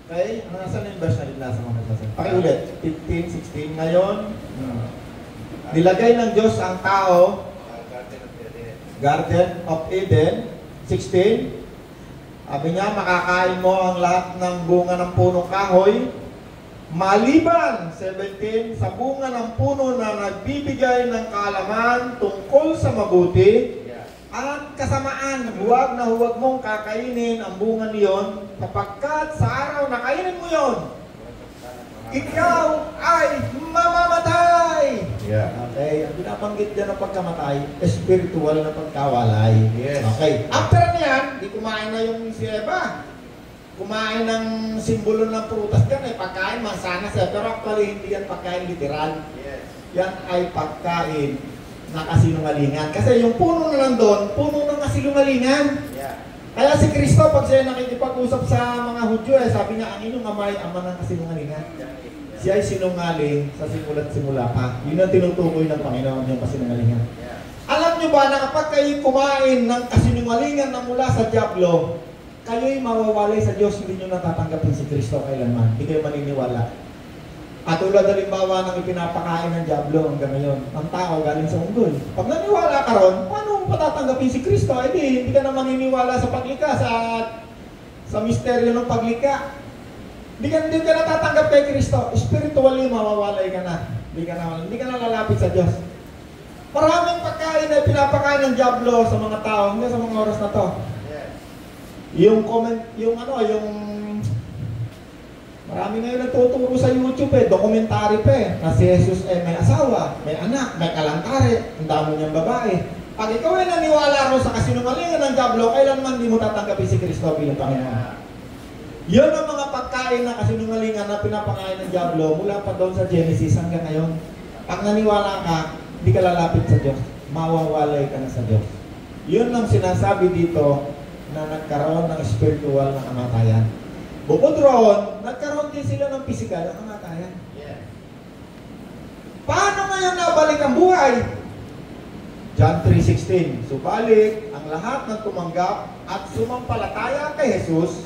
Okay? Nasaan na yung verse na binasa mo? Pakiulit. 15, 16. Ngayon, nilagay ng Diyos ang tao, Garden of Eden. 16. Sabi niya, makakain mo ang lahat ng bunga ng punong kahoy. Maliban, 17, sa bunga ng puno na nagbibigay ng kaalaman tungkol sa mabuti at kasamaan, huwag na huwag mong kakainin ang bunga niyon, kapagkat sa araw na kainin mo yon, ikaw ay mamamatay. Yeah. Okay, ang binabanggit dyan ng pagkamatay, spiritual na pagkawalay. Yes. Okay, after niyan, di kumain na yung si Eva. Kumain ng simbolo ng prutas yan, ay pagkain, mansanas eh. Pero actually, hindi yan pagkain literal. Yes. Yan ay pagkain na kasinungalingan. Kasi yung puno na nandun, puno ng kasinungalingan. Yeah. Kaya si Kristo, pag siya nakikipag-usap sa mga Hudyo, sabi niya, ang inyong amay, ama ng kasinungalingan. Siya ay sinungaling sa simula't simula pa. Yun ang tinutukoy ng Panginoon, yung kasinungalingan. Yeah. Alam niyo ba na kapag kayo kumain ng kasinungalingan na mula sa dyablo, kayo'y mawawalay sa Diyos, hindi nyo natatanggapin si Kristo kailanman. Hindi kayo maniniwala. At tulad halimbawa ng ipinapakain ng dyablo hanggang ngayon, ang tao galing sa unggoy. Pag naniwala ka ron, paano mo patatanggapin si Kristo? Hindi ka na maniniwala sa paglikha, sa misteryo ng paglikha. Hindi ka natatanggap kay Kristo. Spiritually, mawawalay ka na. Hindi ka na lalapit sa Diyos. Maraming pagkain na pinapakain ng dyablo sa mga tao, hindi sa mga oras na to. Yung marami ngayon nagtuturo sa YouTube dokumentary na si Jesus may asawa, may anak, may kalantari, ang dami niyang babae. Pag ikaw ay naniwala ro sa kasinungalingan ng dyablo, kailanman hindi mo tatanggapin si Kristo bilang Panginoon. Yun ang mga pagkain na kasinungalingan na pinapakain ng dyablo mula pa doon sa Genesis hanggang ngayon. Pag naniwala ka, hindi ka lalapit sa Diyos. Mawawalay ka na sa Diyos. Yun ang sinasabi dito na nagkaroon ng spiritual na kamatayan. Bukod roon, nagkaroon din sila ng physical na kamatayan. Yeah. Paano ngayon nabalik ang buhay? John 3:16. Subalit, ang lahat ng tumanggap at sumampalataya kay Jesus,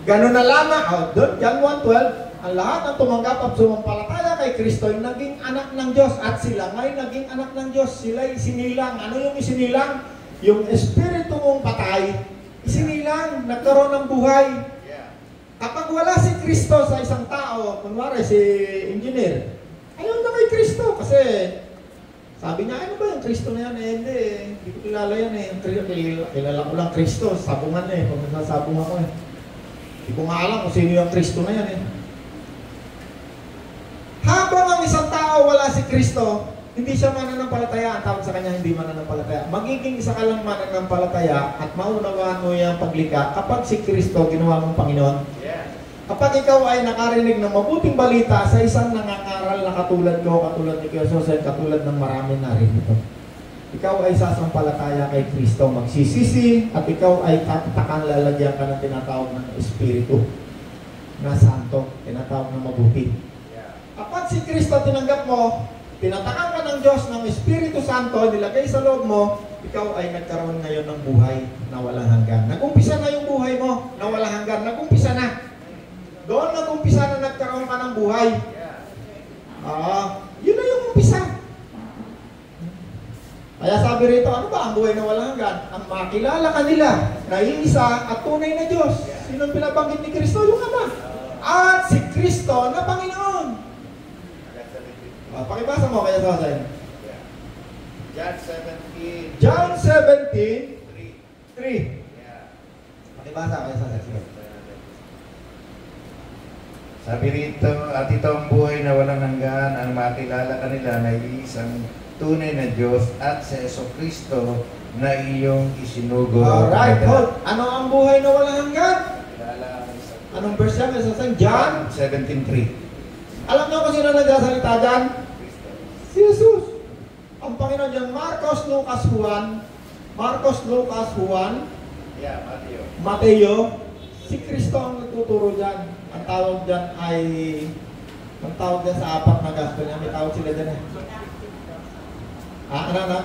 gano'n na lamang, doon, John 1:12, ang lahat ng tumanggap at sumampalataya kay Kristo ay naging anak ng Diyos at sila ngay naging anak ng Diyos. Sila'y isinilang. Ano yung isinilang? Yung espiritu mong patay, isinilang, nagkaroon ng buhay. Yeah. Kapag wala si Kristo sa isang tao, kunwari si engineer, ayaw na kay Kristo kasi sabi niya, ano ba yung Kristo na yan? Hindi ko kilala yan kilala ko lang Kristo, sabungan kung nasasabungan ko Hindi ko nga alam kung sino yung Kristo na yan Habang ang isang tao wala si Kristo, hindi siya mananampalataya. Ang tawag sa kanya, hindi mananampalataya. Magiging isa ka lang mananampalataya at maunawaan mo yung paglikha kapag si Kristo ginawa mong Panginoon. Yeah. Kapag ikaw ay nakarinig ng mabuting balita sa isang nangangaral na katulad ko, katulad ni Kuya Jose, katulad ng marami narito, ikaw ay sasampalataya kay Kristo, magsisisi, at ikaw ay tatakang lalagyan ka ng tinatawag ng Espiritu na Santo, tinatawag na mabuti. Yeah. Kapag si Kristo tinanggap mo, tinatakan ka ng Diyos ng Espiritu Santo, nilagay sa loob mo, ikaw ay nagkaroon ngayon ng buhay na walang hanggan. Nag-umpisa na yung buhay mo na walang hanggan. Nag-umpisa na. Doon nag-umpisa na nagkaroon ka ng buhay. Yun na yung umpisa. Kaya sabi rito, ano ba ang buhay na walang hanggan? Ang makilala ka nila na iisa at tunay na Diyos. Sino ang pinabanggit ni Kristo? Yung Ama. At si Kristo na Panginoon. Pakibasa mo kaya sa akin. John 17. John 17. 3. Yeah. Pakibasa kaya sa akin. Sabi rito, at ito ang buhay na walang hanggan, ang makilala ka nila na isang tunay na Diyos at sa Jesucristo na iyong isinugo. Alright, hold. Ano ang buhay na walang hanggan? Kilala ang isang Anong verse yan? Sa akin? John 17:3. Alam niyo kung sino nagsasalita dyan? Si Jesus. Ang Panginoon dyan, Marcos, Lucas, Juan. Marcos, Lucas, Juan. Yeah, Mateo. Mateo. Si Kristo ang nagtuturo dyan. Ang tawag dyan ay, ang tawag dyan sa apat na gospel niya. May tawag sila dyan Ano?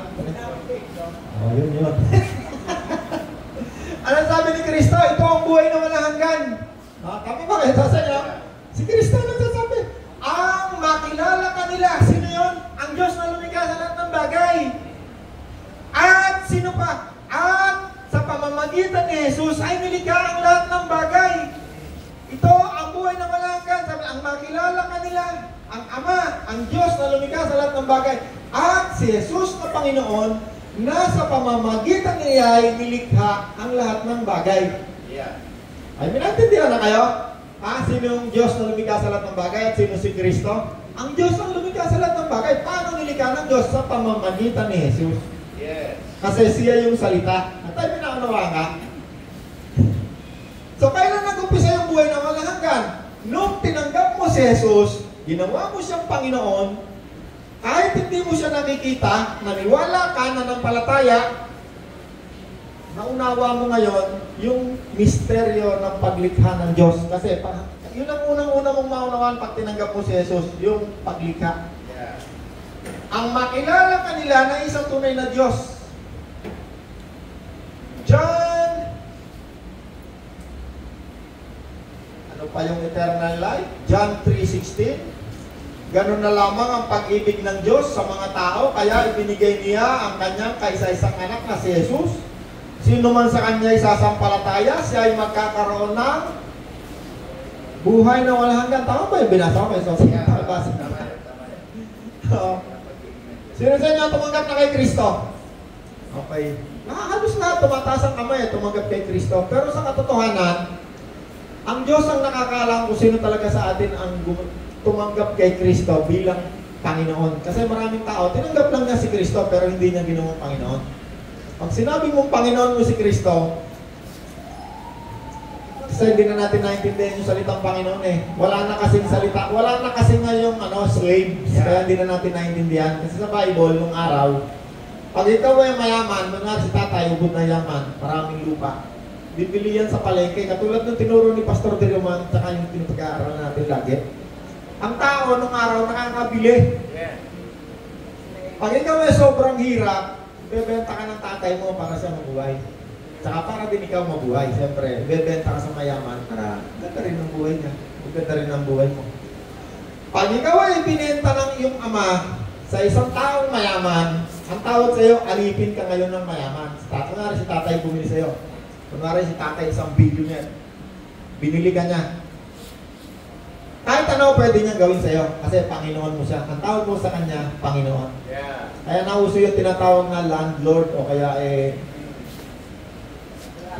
Oh, yun. Ano sabi ni Kristo? Ito ang buhay na walang hanggan. Tama ba kayo sa inyo? Si Kristo nagsasabi, ang makilala kanila. Sino yun? Ang Diyos na lumikha sa lahat ng bagay. At sino pa? At sa pamamagitan ni Jesus ay nilikha ang lahat ng bagay. Ito ang buhay na walang hanggan. Sabi, ang makilala kanila, ang Ama, ang Diyos na lumikha sa lahat ng bagay. At si Jesus na Panginoon, na sa pamamagitan niya ay nilikha ang lahat ng bagay. Yeah. Ay, minantindihan na kayo? Sino yung Diyos na lumikha sa lahat ng bagay at sino si Kristo? Ang Diyos ang lumikha sa lahat ng bagay. Paano nilikha ng Diyos? Sa pamamagitan ni Jesus. Yes. Kasi siya yung salita. At tayo pinakanawa nga. So, kailan nag-umpisa yung buhay ng walang hanggan? Nung tinanggap mo si Jesus, ginawa mo siyang Panginoon, kahit hindi mo siya nakikita, naniwala ka, nanampalataya, naunawa mo ngayon yung misteryo ng paglikha ng Diyos. Kasi yun ang unang-una mong maunawaan pag tinanggap mo si Jesus, yung paglikha. Yeah. Ang makilala kanila na isang tunay na Diyos. John, ano pa yung eternal life? John 3:16. Ganun na lamang ang pag-ibig ng Diyos sa mga tao, kaya ibinigay niya ang kanyang kaisa-isang anak na si Jesus. Sino man sa kanya ay sasampalataya, siya ay magkakaroon ng buhay na walang hanggan. Tama ba yung binasa ko? Sino sa inyo tumanggap na kay Kristo? Okay. Halos na tumataas ang kamay tumanggap kay Kristo. Pero sa katotohanan, ang Diyos ang nakakaalam kung sino talaga sa atin ang tumanggap kay Kristo bilang Panginoon. Kasi maraming tao, tinanggap lang niya si Kristo pero hindi niya ginawang Panginoon. Pag sinabi mong Panginoon mo si Kristo, kasi hindi na natin naintindihan yung salitang Panginoon eh. Wala na kasing salita, wala na kasing ngayong slaves, kaya hindi na natin naintindihan. Kasi sa Bible, nung araw, pag ikaw ay mayaman, mga si tatay, ubod na yaman, maraming lupa. Bibili yan sa palengke, katulad ng tinuro ni Pastor Diriman, tsaka yung pinapag-aaral natin lagi. Ang tao nung araw nakakabili. Yeah. Pag ikaw ay sobrang hirap, bebenta ka ng tatay mo para siya mabuhay. Saka para din ikaw mabuhay. Siyempre, bebenta ka sa mayaman para ganda rin ang buhay niya. Ganda rin ang buhay mo. Pag ikaw ay binenta ng iyong ama sa isang taong mayaman, ang tawag sa iyo, alipin ka ngayon ng mayaman. Kunwari si tatay bumili sa iyo. Kunwari si tatay isang billionaire. Binili ka niya. Kahit ano pwede niyang gawin sa iyo kasi Panginoon mo siya. Ang tawag mo sa kanya, Panginoon. Yeah. Kaya nauso yung tinatawag na landlord o kaya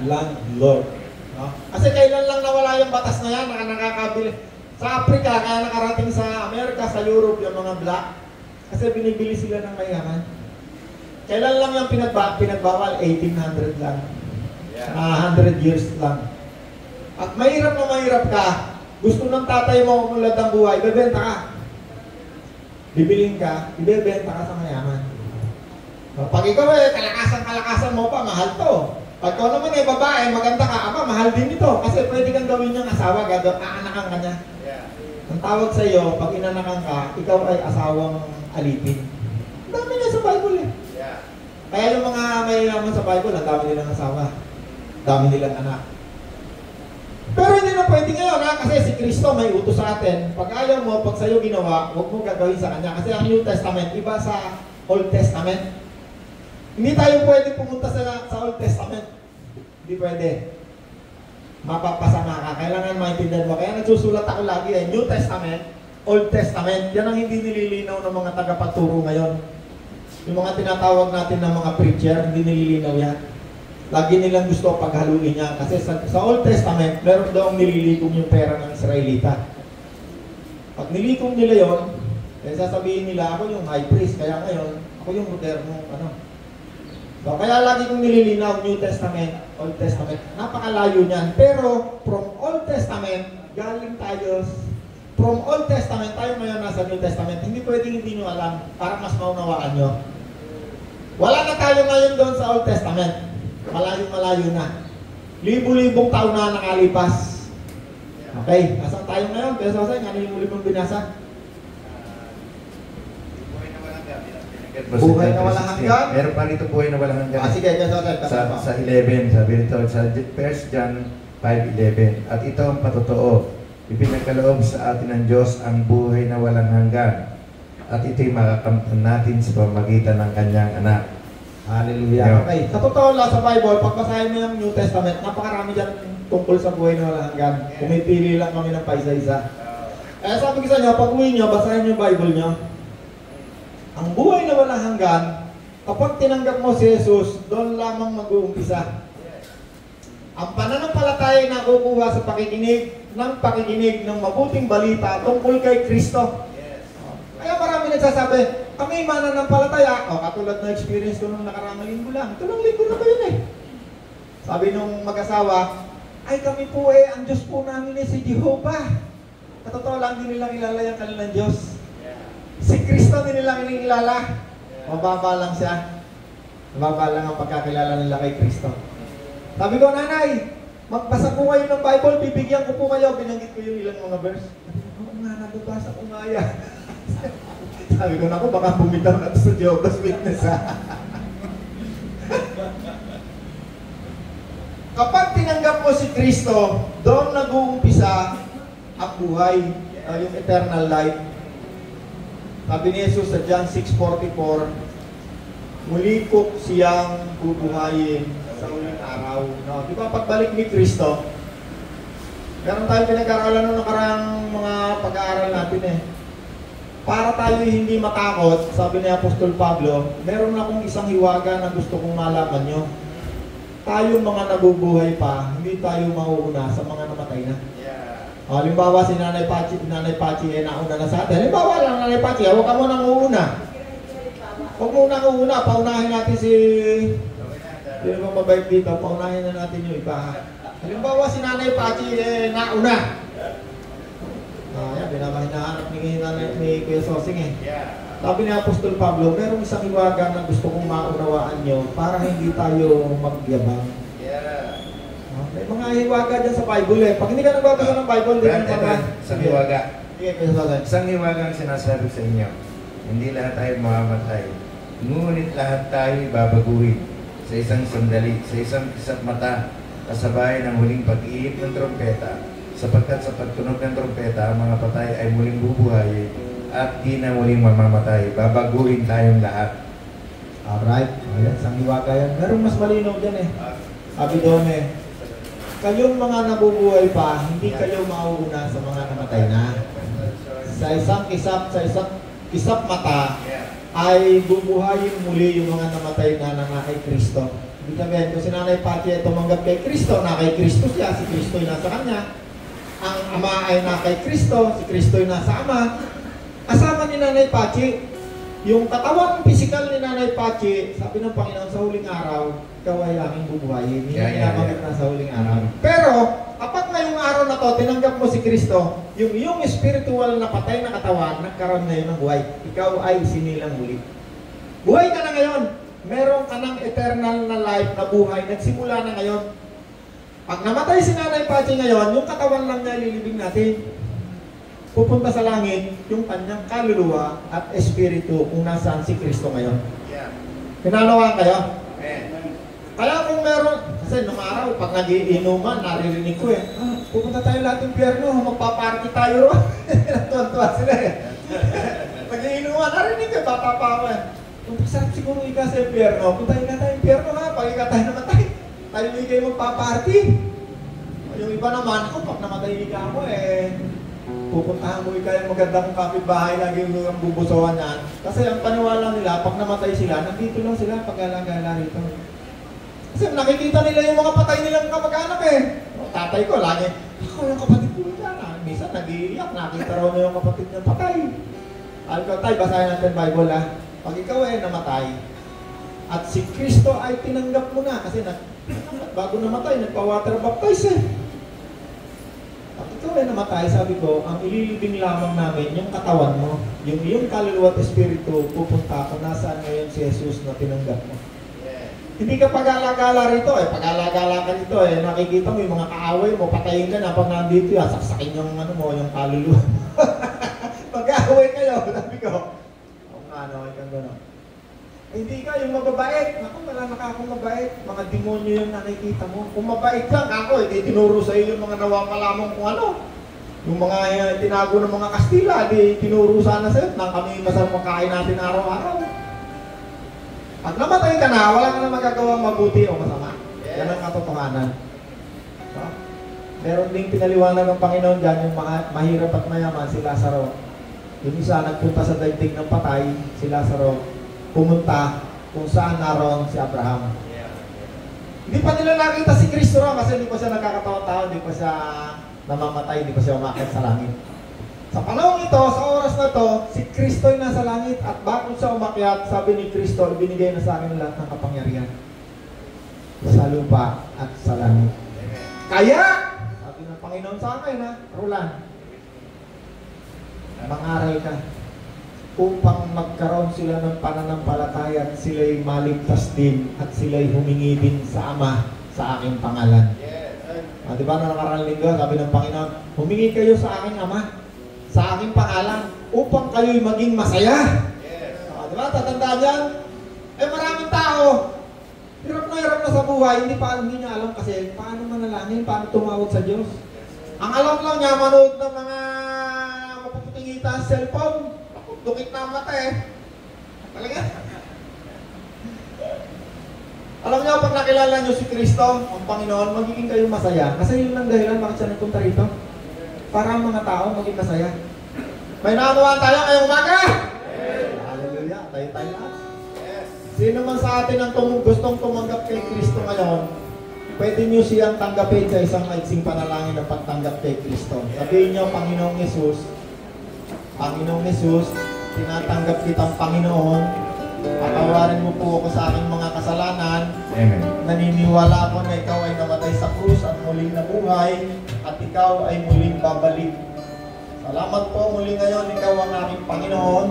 landlord. No? Kasi kailan lang nawala yung batas na yan, nakakabili. Sa Africa, kaya nakarating sa Amerika, sa Europe, yung mga black. Kasi binibili sila ng mayaman. Kailan lang yung pinagbawal? 1800 lang. Yeah. 100 years lang. At mahirap na mahirap ka, gusto ng tatay mo umulad ang buhay, bebenta ka. Bibilin ka, ibebenta ka sa mayaman. Pag ikaw kalakasan mo pa, mahal to. Pag ikaw naman babae, maganda ka, mahal din ito. Kasi pwede kang gawin niyang asawa, aanakan ka niya. Yeah. Ang tawag sa iyo, pag inanakan ka, ikaw ay asawang alipin. Ang dami niya sa Bible eh. Yeah. Kaya yung mga mayayaman sa Bible, ang dami nilang asawa. Ang dami nilang anak. Pero hindi na pwede ngayon kasi si Kristo may utos sa atin. Pag ayaw mo, pag sa'yo ginawa, huwag mo gagawin sa Kanya. Kasi ang New Testament, iba sa Old Testament. Hindi tayo pwede pumunta sa Old Testament. Hindi pwede. Mapapasama ka. Kailangan maintindihan mo. Kaya nagsusulat ako lagi New Testament, Old Testament. Yan ang hindi nililinaw ng mga tagapagturo ngayon. Yung mga tinatawag natin ng mga preacher, hindi nililinaw yan. Lagi nilang gusto paghaluin niya. Kasi sa Old Testament, meron daw nililikom yung pera ng Israelita. Pag nilikom nila yon, kaya sasabihin nila, ako yung high priest. Kaya ngayon, ako yung moderno, So, kaya lagi kong nililinaw, New Testament, Old Testament. Napakalayo niyan. Pero, from Old Testament, galing tayo, from Old Testament, tayo ngayon nasa New Testament. Hindi pwedeng hindi nyo alam para mas maunawaan nyo. Wala na tayo ngayon doon sa Old Testament. Malayo-malayo na. Libo-libong taon na nakalipas. Okay, asan tayo ngayon? Kaya sa ano yung muli mong binasa? Buhay na walang hanggan. Meron pa rito buhay na walang hanggan. Sige, Sa 11, sabi rito, sa 1 John 5:11. At ito ang patotoo, ipinagkaloob sa atin ng Diyos ang buhay na walang hanggan. At ito'y makakamtan natin sa pamamagitan ng kanyang anak. Hallelujah. Okay, sa totoo lang sa Bible, pag basahin mo yung New Testament, napakarami dyan tungkol sa buhay na walang hanggan. Pumipili lang kami ng paisa-isa. Sabi ko sa inyo, pag uwi nyo, basahin yung Bible nyo. Ang buhay na walang hanggan, kapag tinanggap mo si Jesus, doon lamang mag-uumpisa. Ang pananampalataya na kukuha sa pakikinig ng mabuting balita tungkol kay Kristo. Kaya marami nagsasabi, kami mananampalataya. Katulad na experience ko nung nakaraang linggo lang. Ito lang linggo na ba yun eh? Sabi nung mag-asawa, ay kami po ang Diyos po namin si Jehovah. Katotoo lang, hindi nila kilala yung kanilang Diyos. Si Kristo din nila kinikilala. Mababa lang siya. Mababa lang ang pagkakilala nila kay Kristo. Sabi ko, nanay, magbasa po kayo ng Bible, bibigyan ko po kayo. Binanggit ko yung ilang mga verse. Oo nga, nababasa ko nga yan. Sabi ko, naku, baka bumitaw na ito sa Jehovah's Witness, ha? Kapag tinanggap mo si Kristo, doon nag-uumpisa ang buhay, yung eternal life. Sabi ni Jesus sa John 6:44, muli ko siyang bubuhayin sa uling araw. No? Di ba pagbalik ni Kristo, meron tayong pinag-aaralan nung nakarang mga pag-aaral natin eh. Para tayo hindi matakot, sabi ni Apostol Pablo, meron akong isang hiwaga na gusto kong malaman nyo. Tayong mga nabubuhay pa, hindi tayo mauuna sa mga namatay na. Halimbawa si Nanay Pachi nauna na sa atin. Halimbawa lang Nanay Pachi, huwag ka munang uuna. Huwag munang uuna, paunahin natin si... Hindi mo mabait dito, paunahin na natin yung iba. Halimbawa si Nanay Pachi nauna. Yan, hinahanap ni Kuya Sosing eh. Sabi ni Apostol Pablo, merong isang hiwaga na gusto kong maunawaan nyo para hindi tayo magyabang. May mga hiwaga dyan sa Bible eh. Pag hindi ka nagbabasa ng Bible, hindi ka naman. Isang hiwaga. Sige, isang hiwaga ang sinasabi sa inyo. Hindi lahat tayo mamamatay. Ngunit lahat tayo babaguhin sa isang sandali, sa isang kisap mata, kasabay ng huling pag-iip ng trompeta. Sapagkat sa pagtunog ng trompeta, ang mga patay ay muling bubuhay at di na muling mamamatay. Babaguhin tayong lahat. Alright. Ayan, isang hiwaga yan. Merong mas malinaw dyan eh. Sabi doon eh, kayong mga nabubuhay pa, hindi kayo mauuna sa mga namatay na. Sa isang kisap mata, ay bubuhayin muli yung mga namatay na kay Kristo. Ibig sabihin, kung si Nanay Pachi ay tumanggap kay Kristo, na kay Kristo siya, si Kristo ay nasa kanya. Ang Ama ay na kay Kristo, si Kristo ay nasa Ama. Kasama ni Nanay Pachi, yung katawan pisikal ni Nanay Pachi, sabi ng Panginoon sa huling araw, ikaw ay aming bubuhayin. Hindi nabanggit na sa huling araw. Pero, kapag ngayong araw na to, tinanggap mo si Kristo, yung iyong spiritual na patay na katawan, nagkaroon na yun ng buhay. Ikaw ay sinilang muli. Buhay ka na ngayon. Meron ka ng eternal na life na buhay. Nagsimula na ngayon. Pag namatay si Nanay Pachi ngayon, yung katawan lang niya lilibing natin. Pupunta sa langit yung kanyang kaluluwa at espiritu kung nasaan si Kristo ngayon. Pinanawa kayo? Kaya kung meron, kasi nung araw, pag nag-iinuman, naririnig ko pupunta tayo lahat ng pierno, magpaparty tayo ron. Natuwa sila eh. Pag-iinuman, narinig ko, bata pa ako eh. Kung sarap siguro ika sa pierno, puntahin na tayo pierno ha, pag ika tayo namatay, tayo hindi kayo magpaparty. Yung iba naman, pag namatay ika ako pupuntahan mo ika yung magandang kapitbahay, lagi yung bubusohan yan. Kasi ang paniwala nila, pag namatay sila, nandito lang sila, pag-gala-gala rito. Kasi nakikita nila yung mga patay nilang kamag-anak eh. Tatay ko, lagi, ako yung kapatid ko yan. Minsan nag-iiyak, nakita raw na yung kapatid niya patay. Sabi ko, tay, basahin natin Bible ha. Pag ikaw namatay, at si Kristo ay tinanggap mo na, kasi bago namatay, nagpa-water baptize eh. At ikaw namatay, sabi ko, ang ililibing lamang namin, yung katawan mo, yung iyong kaluluwa at espiritu, pupunta kung nasaan ngayon si Jesus na tinanggap mo. Hindi ka pag-alagala rito pag-alagala ka dito nakikita mo yung mga kaaway mo, patayin ka na pag nandito saksakin yung yung kaluluwa. Pag-aaway kayo, sabi ko, ikaw gano'n. Hindi ka yung mababait. Naku, wala na ka akong mabait. Mga demonyo yung nakikita mo. Kung mabait lang ako, tinuro sa iyo yung mga nawawala mong kung ano. Yung mga tinago ng mga Kastila, tinuro sana sa'yo nang kami masarap makain natin araw-araw. Pag namatay ka na, wala ka na magagawa mabuti o masama. Yan ang katotohanan. So, meron ding pinaliwanag ng Panginoon dyan, yung mahirap at mayaman, si Lazaro. Yung isa nagpunta sa daigdig ng patay, si Lazaro, pumunta kung saan naroon si Abraham. Hindi pa nila nakita si Kristo ron kasi hindi pa siya nagkakataon-taon, hindi pa siya namamatay, hindi pa siya umakyat sa langit. Sa panahon ito, sa oras na ito, si Kristo ay nasa langit at bago siya umakyat, sabi ni Kristo, ibinigay na sa akin lahat ng kapangyarihan sa lupa at sa langit. Kaya, sabi ng Panginoon sa akin, Roland, mangaral ka upang magkaroon sila ng pananampalataya at sila'y maligtas din at sila'y humingi din sa Ama sa aking pangalan. Di ba na nakarang linggo, sabi ng Panginoon, humingi kayo sa aking Ama sa aking pangalan upang kayo'y maging masaya. Di ba? Tatandaan yan? Maraming tao hirap na sa buhay, hindi niya alam kasi paano manalangin, paano tumawag sa Diyos. Ang alam lang niya, manood ng mga mapuputingita sa cellphone. Dukit na ang mata Talaga? Alam niyo, pag nakilala niyo si Kristo, ang Panginoon, magiging kayo masaya. Kasi yun ang dahilan bakit siya nagpunta rito. Para ang mga tao maging masaya. May nakagawa tayo ngayong umaga? Hallelujah. Tayo lahat. Sino man sa atin ang gustong tumanggap kay Kristo ngayon, pwede niyo siyang tanggapin sa isang maiksing panalangin ng pagtanggap kay Kristo. Sabihin niyo, Panginoong Yesus, tinatanggap kitang Panginoon. Patawarin mo po ako sa aking mga kasalanan. Amen. Naniniwala ako na ikaw ay namatay sa krus at muling nabuhay at ikaw ay muling babalik. Salamat po muli ngayon, ikaw ang aking Panginoon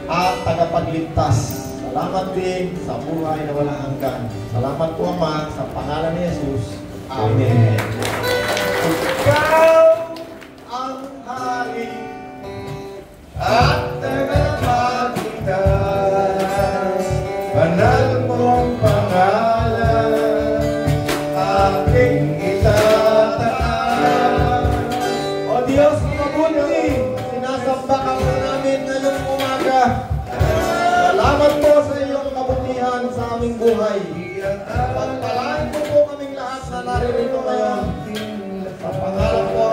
at tagapagligtas. Salamat din sa buhay na walang hanggan. Salamat po, Ama, sa pangalan ni Jesus. Amen. Ikaw ang hari at tagapagligtas, banal mong pangalan, aking itataas. O Diyos, mabuti, sinasamba ka po namin ngayong umaga. Salamat po sa iyong kabutihan sa aming buhay. Pagpalaan po kaming lahat na naririto ngayon. Sa pangalan po,